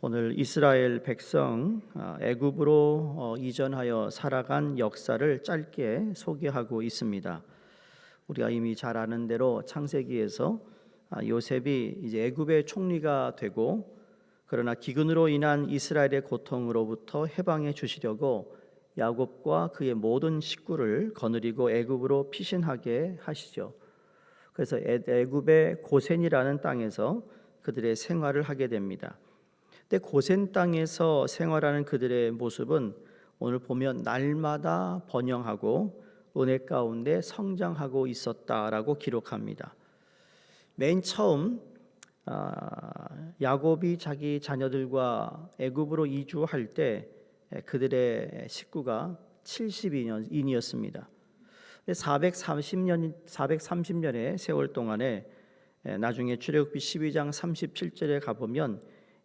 오늘 이스라엘 백성 애굽으로 이전하여 살아간 역사를 짧게 소개하고 있습니다. 우리가 이미 잘 아는 대로 창세기에서 요셉이 이제 애굽의 총리가 되고, 그러나 기근으로 인한 이스라엘의 고통으로부터 해방해 주시려고 야곱과 그의 모든 식구를 거느리고 애굽으로 피신하게 하시죠. 그래서 애굽의 고센이라는 땅에서 그들의 생활을 하게 됩니다. 근데 고센 땅에서 생활하는 그들의 모습은 오늘 보면 날마다 번영하고 은혜 가운데 성장하고 있었다라고 기록합니다. 맨 처음 야곱이 자기 자녀들과 애굽으로 이주할 때 그들의 식구가 70인이었습니다. 430년의 세월 동안에 나중에 출애굽기 12장 37절에 가보면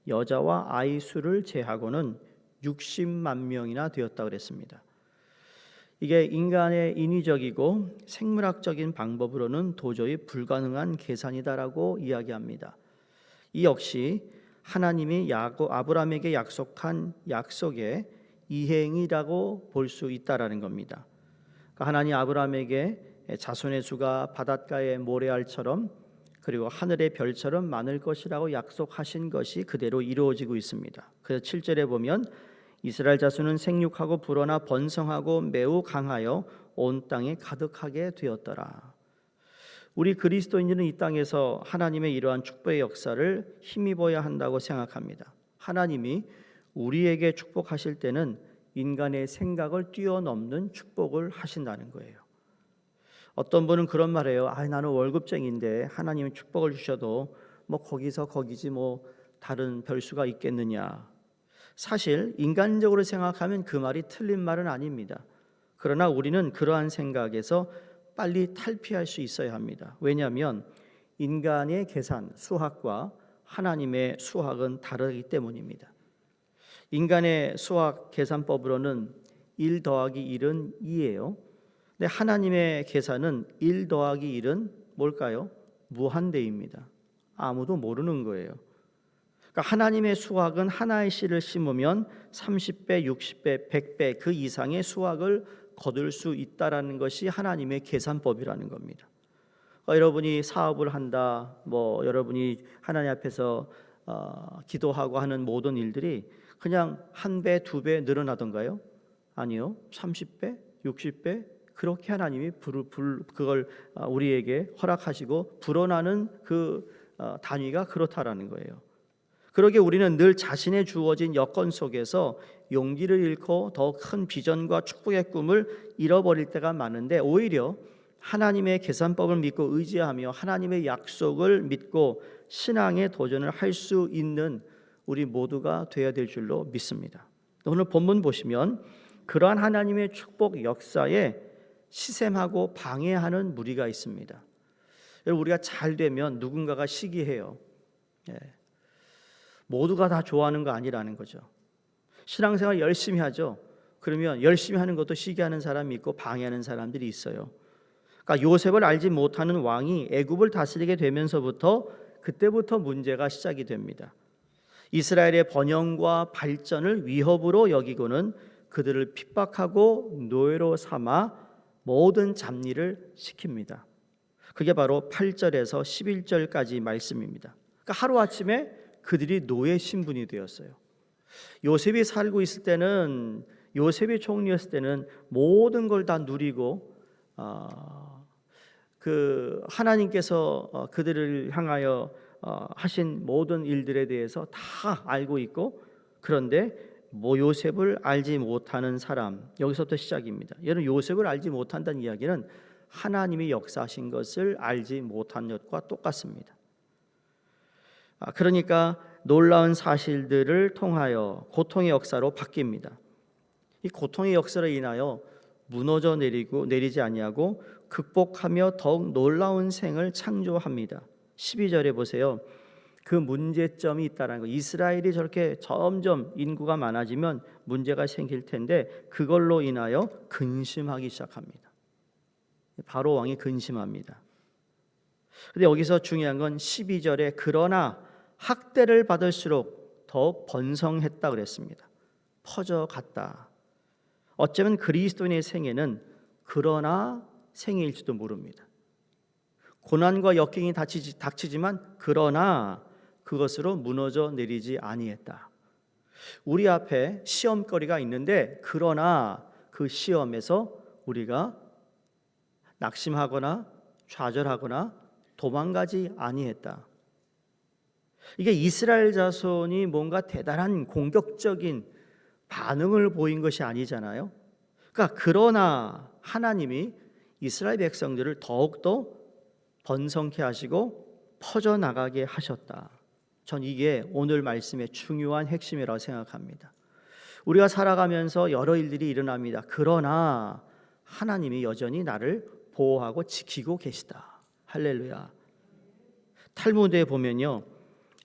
여자와 아이 수를 제하고는 60만 명이나 되었다 그랬습니다. 이게 인간의 인위적이고 생물학적인 방법으로는 도저히 불가능한 계산이다라고 이야기합니다. 이 역시 하나님이 아브라함에게 약속한 약속의 이행이라고 볼 수 있다라는 겁니다. 그러니까 하나님 아브라함에게 자손의 수가 바닷가의 모래알처럼 그리고 하늘의 별처럼 많을 것이라고 약속하신 것이 그대로 이루어지고 있습니다. 그래서 7절에 보면 이스라엘 자손은 생육하고 불어나 번성하고 매우 강하여 온 땅에 가득하게 되었더라. 우리 그리스도인들은 이 땅에서 하나님의 이러한 축복의 역사를 힘입어야 한다고 생각합니다. 하나님이 우리에게 축복하실 때는 인간의 생각을 뛰어넘는 축복을 하신다는 거예요. 어떤 분은 그런 말해요. 나는 월급쟁이인데 하나님이 축복을 주셔도 거기서 거기지 다른 별수가 있겠느냐. 사실 인간적으로 생각하면 그 말이 틀린 말은 아닙니다. 그러나 우리는 그러한 생각에서 빨리 탈피할 수 있어야 합니다. 왜냐하면 인간의 계산, 수학과 하나님의 수학은 다르기 때문입니다. 인간의 수학 계산법으로는 1 더하기 1은 2예요. 근데 하나님의 계산은 1 더하기 1은 뭘까요? 무한대입니다. 아무도 모르는 거예요. 그러니까 하나님의 수학은 하나의 씨를 심으면 30배, 60배, 100배 그 이상의 수학을 거둘 수 있다라는 것이 하나님의 계산법이라는 겁니다. 여러분이 사업을 한다, 여러분이 하나님 앞에서 기도하고 하는 모든 일들이 그냥 1배, 2배 늘어나던가요? 아니요. 30배, 60배 그렇게 하나님이 그걸 우리에게 허락하시고 불어나는 그 단위가 그렇다라는 거예요. 그러게 우리는 늘 자신의 주어진 여건 속에서 용기를 잃고 더 큰 비전과 축복의 꿈을 잃어버릴 때가 많은데, 오히려 하나님의 계산법을 믿고 의지하며 하나님의 약속을 믿고 신앙의 도전을 할 수 있는 우리 모두가 되어야 될 줄로 믿습니다. 오늘 본문 보시면 그러한 하나님의 축복 역사에 시샘하고 방해하는 무리가 있습니다. 여러분, 우리가 잘 되면 누군가가 시기해요. 모두가 다 좋아하는 거 아니라는 거죠. 신앙생활 열심히 하죠. 그러면 열심히 하는 것도 시기하는 사람이 있고 방해하는 사람들이 있어요. 그러니까 요셉을 알지 못하는 왕이 애굽을 다스리게 되면서부터 그때부터 문제가 시작이 됩니다. 이스라엘의 번영과 발전을 위협으로 여기고는 그들을 핍박하고 노예로 삼아 모든 잡일을 시킵니다. 그게 바로 8절에서 11절까지 말씀입니다. 그러니까 하루아침에 그들이 노예 신분이 되었어요. 요셉이 살고 있을 때는, 요셉이 총리였을 때는 모든 걸 다 누리고 그 하나님께서 그들을 향하여 하신 모든 일들에 대해서 다 알고 있고, 그런데 요셉을 알지 못하는 사람, 여기서부터 시작입니다. 여러분, 요셉을 알지 못한다는 이야기는 하나님이 역사하신 것을 알지 못한 것과 똑같습니다. 그러니까 놀라운 사실들을 통하여 고통의 역사로 바뀝니다. 이 고통의 역사로 인하여 무너져 내리지 아니하고 극복하며 더욱 놀라운 생을 창조합니다. 12절에 보세요. 그 문제점이 있다는 거. 이스라엘이 저렇게 점점 인구가 많아지면 문제가 생길 텐데 그걸로 인하여 근심하기 시작합니다. 바로 왕이 근심합니다. 근데 여기서 중요한 건 12절에 그러나 학대를 받을수록 더욱 번성했다 그랬습니다. 퍼져갔다. 어쩌면 그리스도인의 생애는 그러나 생애일지도 모릅니다. 고난과 역경이 닥치지만 그러나 그것으로 무너져 내리지 아니했다. 우리 앞에 시험거리가 있는데 그러나 그 시험에서 우리가 낙심하거나 좌절하거나 도망가지 아니했다. 이게 이스라엘 자손이 뭔가 대단한 공격적인 반응을 보인 것이 아니잖아요. 그러니까 그러나 하나님이 이스라엘 백성들을 더욱더 번성케 하시고 퍼져나가게 하셨다. 전 이게 오늘 말씀의 중요한 핵심이라고 생각합니다. 우리가 살아가면서 여러 일들이 일어납니다. 그러나 하나님이 여전히 나를 보호하고 지키고 계시다. 할렐루야. 탈무드에 보면요,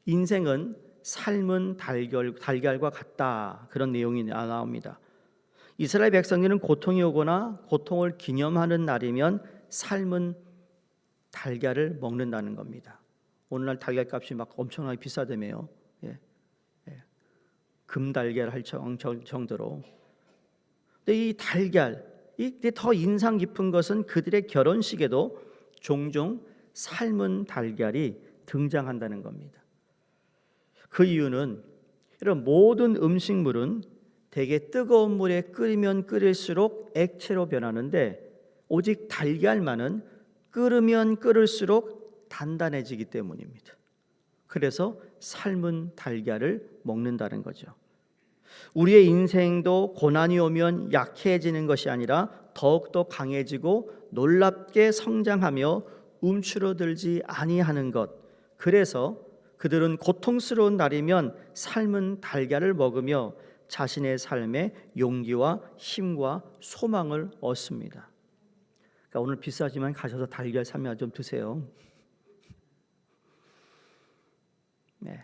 인생은 삶은 달걀과 같다, 그런 내용이 나옵니다. 이스라엘 백성들은 고통이 오거나 고통을 기념하는 날이면 삶은 달걀을 먹는다는 겁니다. 오늘날 달걀값이 막 엄청나게 비싸다며요. 금달걀 할 정도로. 근데 이 달걀, 이때 더 인상 깊은 것은 그들의 결혼식에도 종종 삶은 달걀이 등장한다는 겁니다. 그 이유는 이런 모든 음식물은 대개 뜨거운 물에 끓이면 끓일수록 액체로 변하는데 오직 달걀만은 끓으면 끓을수록 단단해지기 때문입니다. 그래서 삶은 달걀을 먹는다는 거죠. 우리의 인생도 고난이 오면 약해지는 것이 아니라 더욱더 강해지고 놀랍게 성장하며 움츠러들지 아니하는 것. 그래서 그들은 고통스러운 날이면 삶은 달걀을 먹으며 자신의 삶에 용기와 힘과 소망을 얻습니다. 그러니까 오늘 비싸지만 가셔서 달걀 사면 좀 드세요.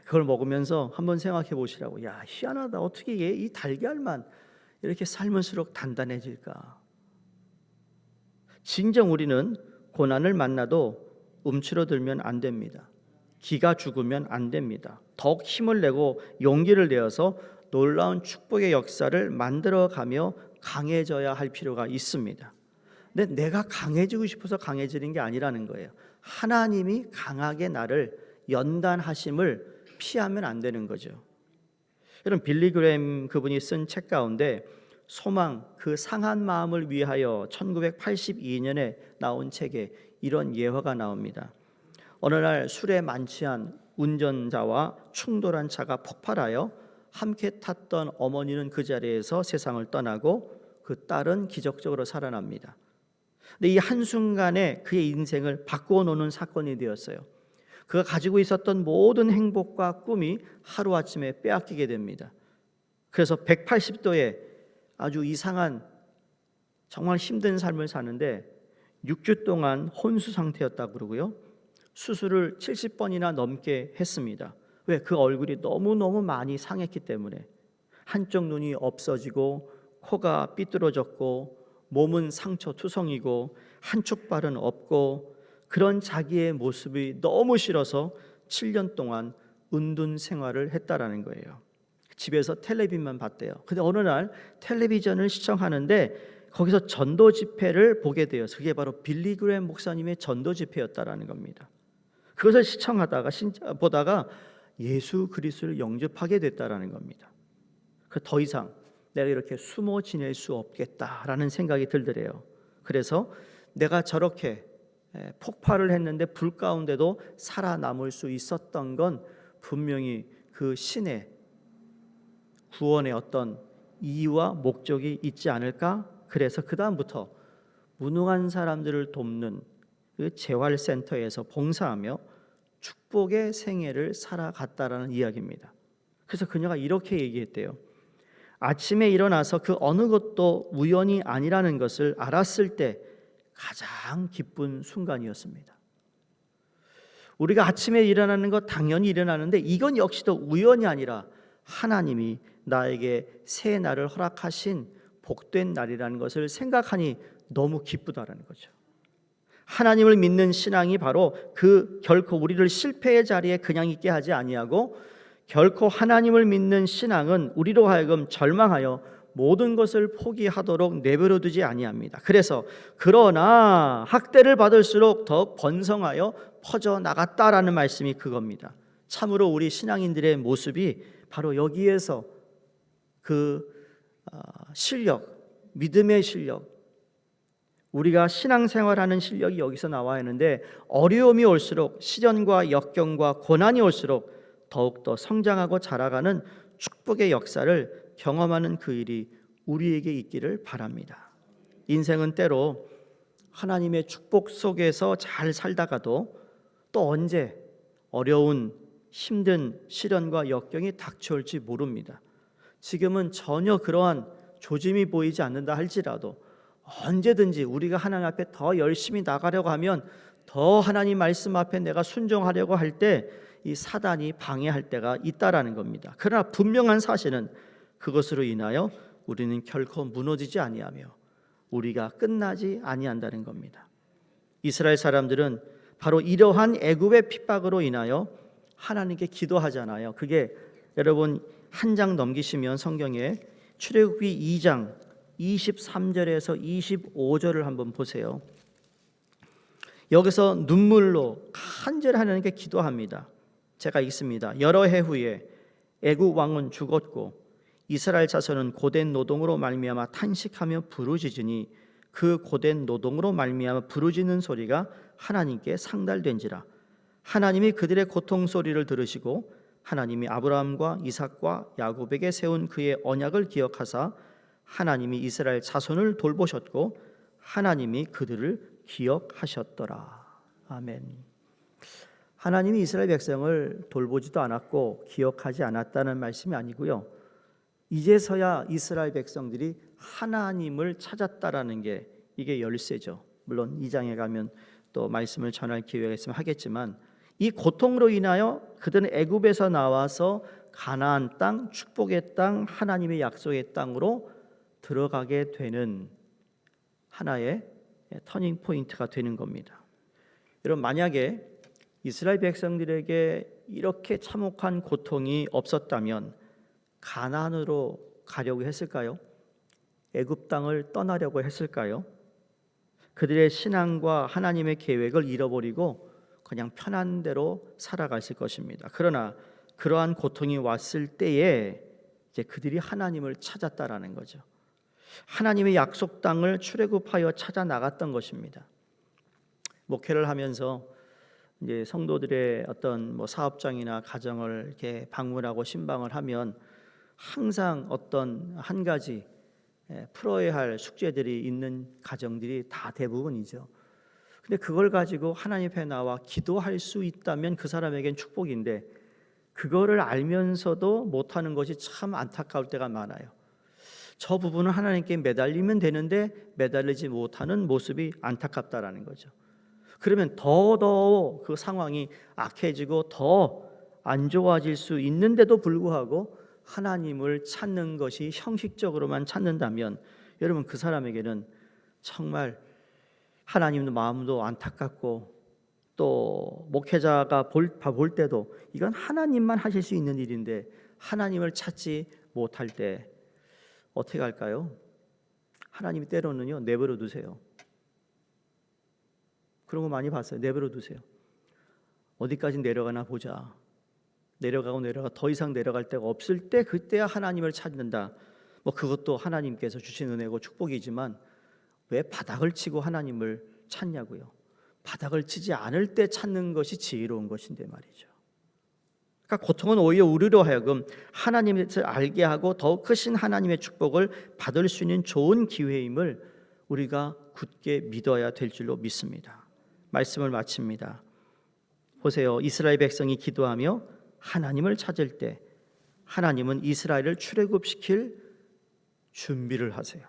그걸 먹으면서 한번 생각해 보시라고. 야, 희한하다. 어떻게 이 달걀만 이렇게 삶을수록 단단해질까? 진정 우리는 고난을 만나도 움츠러들면 안 됩니다. 기가 죽으면 안 됩니다. 더욱 힘을 내고 용기를 내어서 놀라운 축복의 역사를 만들어가며 강해져야 할 필요가 있습니다. 근데 내가 강해지고 싶어서 강해지는 게 아니라는 거예요. 하나님이 강하게 나를 연단하심을 피하면 안 되는 거죠. 여러분, 빌리 그램 그분이 쓴 책 가운데 소망, 그 상한 마음을 위하여 1982년에 나온 책에 이런 예화가 나옵니다. 어느 날 술에 만취한 운전자와 충돌한 차가 폭발하여 함께 탔던 어머니는 그 자리에서 세상을 떠나고 그 딸은 기적적으로 살아납니다. 근데 이 한순간에 그의 인생을 바꾸어 놓는 사건이 되었어요. 그가 가지고 있었던 모든 행복과 꿈이 하루아침에 빼앗기게 됩니다. 그래서 180도의 아주 이상한 정말 힘든 삶을 사는데 6주 동안 혼수 상태였다고 그러고요. 수술을 70번이나 넘게 했습니다. 왜? 그 얼굴이 너무너무 많이 상했기 때문에. 한쪽 눈이 없어지고 코가 삐뚤어졌고 몸은 상처투성이고 한쪽 발은 없고 그런 자기의 모습이 너무 싫어서 7년 동안 은둔 생활을 했다라는 거예요. 집에서 텔레비전만 봤대요. 근데 어느 날 텔레비전을 시청하는데 거기서 전도 집회를 보게 돼요. 그게 바로 빌리 그램 목사님의 전도 집회였다라는 겁니다. 그것을 시청하다가 보다가 예수 그리스도를 영접하게 됐다라는 겁니다. 더 이상 내가 이렇게 숨어 지낼 수 없겠다라는 생각이 들더래요. 그래서 내가 저렇게 폭발을 했는데 불 가운데도 살아남을 수 있었던 건 분명히 그 신의 구원의 어떤 이유와 목적이 있지 않을까? 그래서 그 다음부터 무능한 사람들을 돕는 그 재활센터에서 봉사하며 축복의 생애를 살아갔다라는 이야기입니다. 그래서 그녀가 이렇게 얘기했대요. 아침에 일어나서 그 어느 것도 우연이 아니라는 것을 알았을 때 가장 기쁜 순간이었습니다. 우리가 아침에 일어나는 것 당연히 일어나는데 이건 역시도 우연이 아니라 하나님이 나에게 새 날을 허락하신 복된 날이라는 것을 생각하니 너무 기쁘다라는 거죠. 하나님을 믿는 신앙이 바로 그 결코 우리를 실패의 자리에 그냥 있게 하지 아니하고 결코 하나님을 믿는 신앙은 우리로 하여금 절망하여 모든 것을 포기하도록 내버려 두지 아니합니다. 그래서 그러나 학대를 받을수록 더욱 번성하여 퍼져 나갔다라는 말씀이 그겁니다. 참으로 우리 신앙인들의 모습이 바로 여기에서 그 실력, 믿음의 실력, 우리가 신앙생활하는 실력이 여기서 나와야 하는데, 어려움이 올수록, 시련과 역경과 고난이 올수록 더욱더 성장하고 자라가는 축복의 역사를 경험하는 그 일이 우리에게 있기를 바랍니다. 인생은 때로 하나님의 축복 속에서 잘 살다가도 또 언제 어려운 힘든 시련과 역경이 닥쳐올지 모릅니다. 지금은 전혀 그러한 조짐이 보이지 않는다 할지라도 언제든지 우리가 하나님 앞에 더 열심히 나가려고 하면, 더 하나님 말씀 앞에 내가 순종하려고 할 때 이 사단이 방해할 때가 있다라는 겁니다. 그러나 분명한 사실은 그것으로 인하여 우리는 결코 무너지지 아니하며 우리가 끝나지 아니한다는 겁니다. 이스라엘 사람들은 바로 이러한 애굽의 핍박으로 인하여 하나님께 기도하잖아요. 그게 여러분 한 장 넘기시면 성경에 출애굽기 2장 23절에서 25절을 한번 보세요. 여기서 눈물로 간절히 하나님께 기도합니다. 제가 읽습니다. 여러 해 후에 애굽 왕은 죽었고 이스라엘 자손은 고된 노동으로 말미암아 탄식하며 부르짖으니 그 고된 노동으로 말미암아 부르짖는 소리가 하나님께 상달된지라. 하나님이 그들의 고통 소리를 들으시고 하나님이 아브라함과 이삭과 야곱에게 세운 그의 언약을 기억하사 하나님이 이스라엘 자손을 돌보셨고 하나님이 그들을 기억하셨더라. 아멘. 하나님이 이스라엘 백성을 돌보지도 않았고 기억하지 않았다는 말씀이 아니고요, 이제서야 이스라엘 백성들이 하나님을 찾았다라는 게 이게 열쇠죠. 물론 2장에 가면 또 말씀을 전할 기회가 있으면 하겠지만, 이 고통으로 인하여 그들은 애굽에서 나와서 가나안 땅, 축복의 땅, 하나님의 약속의 땅으로 들어가게 되는 하나의 터닝 포인트가 되는 겁니다. 여러분, 만약에 이스라엘 백성들에게 이렇게 참혹한 고통이 없었다면 가나안으로 가려고 했을까요? 애굽 땅을 떠나려고 했을까요? 그들의 신앙과 하나님의 계획을 잃어버리고 그냥 편한 대로 살아갔을 것입니다. 그러나 그러한 고통이 왔을 때에 이제 그들이 하나님을 찾았다라는 거죠. 하나님의 약속 땅을 출애굽하여 찾아 나갔던 것입니다. 목회를 하면서 이제 성도들의 어떤 사업장이나 가정을 이렇게 방문하고 신방을 하면 항상 어떤 한 가지 풀어야 할 숙제들이 있는 가정들이 다 대부분이죠. 근데 그걸 가지고 하나님 앞에 나와 기도할 수 있다면 그 사람에겐 축복인데, 그거를 알면서도 못하는 것이 참 안타까울 때가 많아요. 저 부분은 하나님께 매달리면 되는데 매달리지 못하는 모습이 안타깝다라는 거죠. 그러면 더더 그 상황이 악해지고 더 안 좋아질 수 있는데도 불구하고 하나님을 찾는 것이 형식적으로만 찾는다면, 여러분 그 사람에게는 정말 하나님도 마음도 안타깝고, 또 목회자가 볼 때도 이건 하나님만 하실 수 있는 일인데 하나님을 찾지 못할 때 어떻게 할까요? 하나님이 때로는요 내버려 두세요. 그런 거 많이 봤어요. 내버려 두세요. 어디까지 내려가나 보자. 내려가고 더 이상 내려갈 데가 없을 때 그때야 하나님을 찾는다. 그것도 하나님께서 주신 은혜고 축복이지만 왜 바닥을 치고 하나님을 찾냐고요. 바닥을 치지 않을 때 찾는 것이 지혜로운 것인데 말이죠. 그러니까 고통은 오히려 우리로 하여금 하나님을 알게 하고 더욱 크신 하나님의 축복을 받을 수 있는 좋은 기회임을 우리가 굳게 믿어야 될 줄로 믿습니다. 말씀을 마칩니다. 보세요. 이스라엘 백성이 기도하며 하나님을 찾을 때 하나님은 이스라엘을 출애굽시킬 준비를 하세요.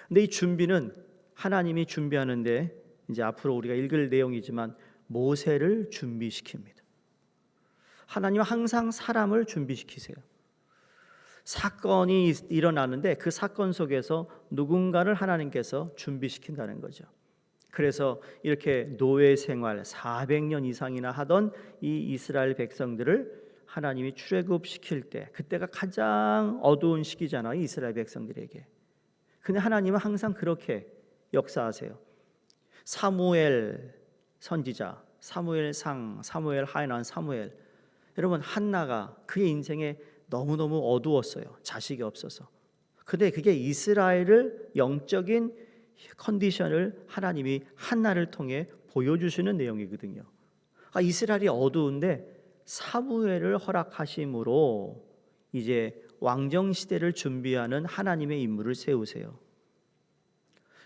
근데 이 준비는 하나님이 준비하는데, 이제 앞으로 우리가 읽을 내용이지만 모세를 준비시킵니다. 하나님은 항상 사람을 준비시키세요. 사건이 일어나는데 그 사건 속에서 누군가를 하나님께서 준비시킨다는 거죠. 그래서 이렇게 노예 생활 400년 이상이나 하던 이 이스라엘 백성들을 하나님이 출애굽시킬 때, 그때가 가장 어두운 시기잖아요, 이스라엘 백성들에게. 근데 하나님은 항상 그렇게 역사하세요. 사무엘 선지자, 사무엘상, 사무엘 하이난 사무엘, 여러분 한나가 그의 인생에 너무너무 어두웠어요. 자식이 없어서. 근데 그게 이스라엘을 영적인 컨디션을 하나님이 한나를 통해 보여주시는 내용이거든요. 이스라엘이 어두운데 사무엘을 허락하심으로 이제 왕정 시대를 준비하는 하나님의 인물을 세우세요.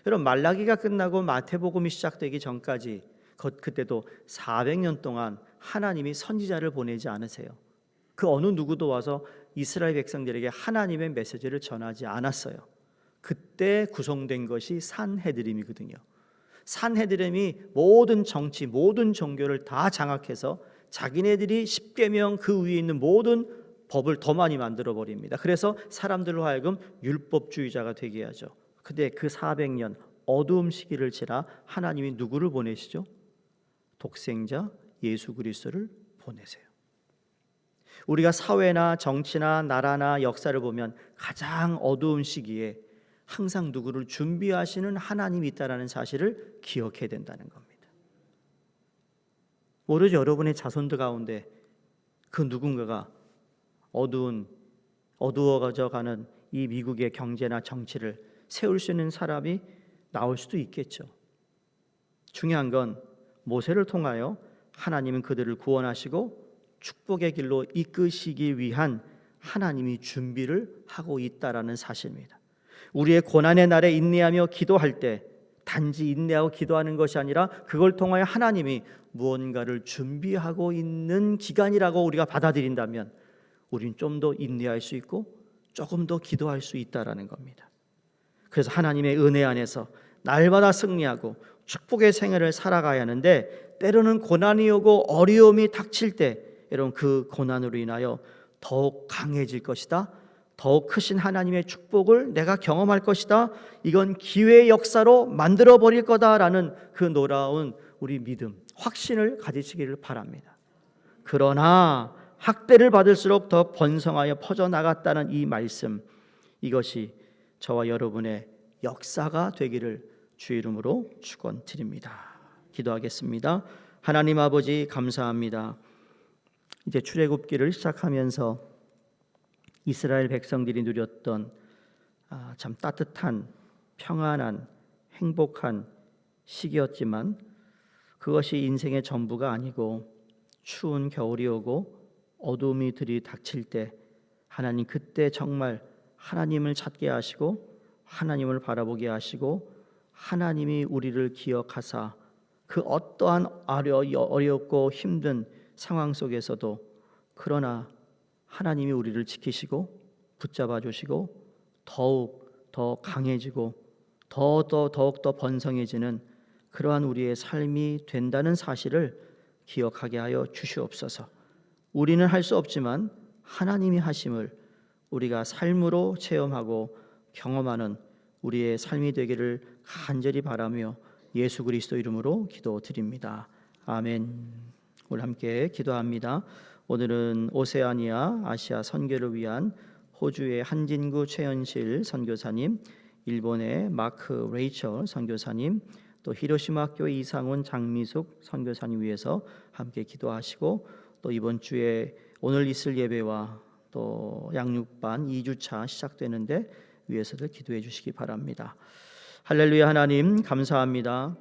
여러분 말라기가 끝나고 마태복음이 시작되기 전까지 그때도 400년 동안 하나님이 선지자를 보내지 않으세요. 그 어느 누구도 와서 이스라엘 백성들에게 하나님의 메시지를 전하지 않았어요. 그때 구성된 것이 산헤드림이거든요. 산헤드림이 모든 정치, 모든 종교를 다 장악해서 자기네들이 십계명 그 위에 있는 모든 법을 더 많이 만들어 버립니다. 그래서 사람들로 하여금 율법주의자가 되게 하죠. 근데 그 400년 어두움 시기를 지나 하나님이 누구를 보내시죠? 독생자 예수 그리스도를 보내세요. 우리가 사회나 정치나 나라나 역사를 보면 가장 어두운 시기에 항상 누구를 준비하시는 하나님이 있다는 사실을 기억해야 된다는 겁니다. 오로지 여러분의 자손들 가운데 그 누군가가 어두워져 가는 이 미국의 경제나 정치를 세울 수 있는 사람이 나올 수도 있겠죠. 중요한 건 모세를 통하여 하나님은 그들을 구원하시고 축복의 길로 이끄시기 위한 하나님이 준비를 하고 있다라는 사실입니다. 우리의 고난의 날에 인내하며 기도할 때 단지 인내하고 기도하는 것이 아니라 그걸 통하여 하나님이 무언가를 준비하고 있는 기간이라고 우리가 받아들인다면 우린 좀 더 인내할 수 있고 조금 더 기도할 수 있다라는 겁니다. 그래서 하나님의 은혜 안에서 날마다 승리하고 축복의 생애를 살아가야 하는데 때로는 고난이 오고 어려움이 닥칠 때 여러분 그 고난으로 인하여 더욱 강해질 것이다. 더욱 크신 하나님의 축복을 내가 경험할 것이다. 이건 기회의 역사로 만들어버릴 거다라는 그 놀라운 우리 믿음, 확신을 가지시기를 바랍니다. 그러나 학대를 받을수록 더 번성하여 퍼져나갔다는 이 말씀, 이것이 저와 여러분의 역사가 되기를 주의 이름으로 축원드립니다. 기도하겠습니다. 하나님 아버지 감사합니다. 이제 출애굽기를 시작하면서 이스라엘 백성들이 누렸던 참 따뜻한 평안한 행복한 시기였지만 그것이 인생의 전부가 아니고 추운 겨울이 오고 어둠이 들이닥칠 때 하나님 그때 정말 하나님을 찾게 하시고 하나님을 바라보게 하시고 하나님이 우리를 기억하사 그 어떠한 어렵고 힘든 상황 속에서도 그러나 하나님이 우리를 지키시고 붙잡아 주시고 더욱 더 강해지고 더욱 더 번성해지는 그러한 우리의 삶이 된다는 사실을 기억하게 하여 주시옵소서. 우리는 할 수 없지만 하나님이 하심을 우리가 삶으로 체험하고 경험하는 우리의 삶이 되기를 간절히 바라며 예수 그리스도 이름으로 기도드립니다. 아멘. 우리 함께 기도합니다. 오늘은 오세아니아 아시아 선교를 위한 호주의 한진구 최현실 선교사님, 일본의 마크 레이첼 선교사님, 또 히로시마 학교 이상훈 장미숙 선교사님 위해서 함께 기도하시고 또 이번 주에 오늘 있을 예배와 또 양육반 2주차 시작되는데 위해서도 기도해 주시기 바랍니다. 할렐루야. 하나님 감사합니다.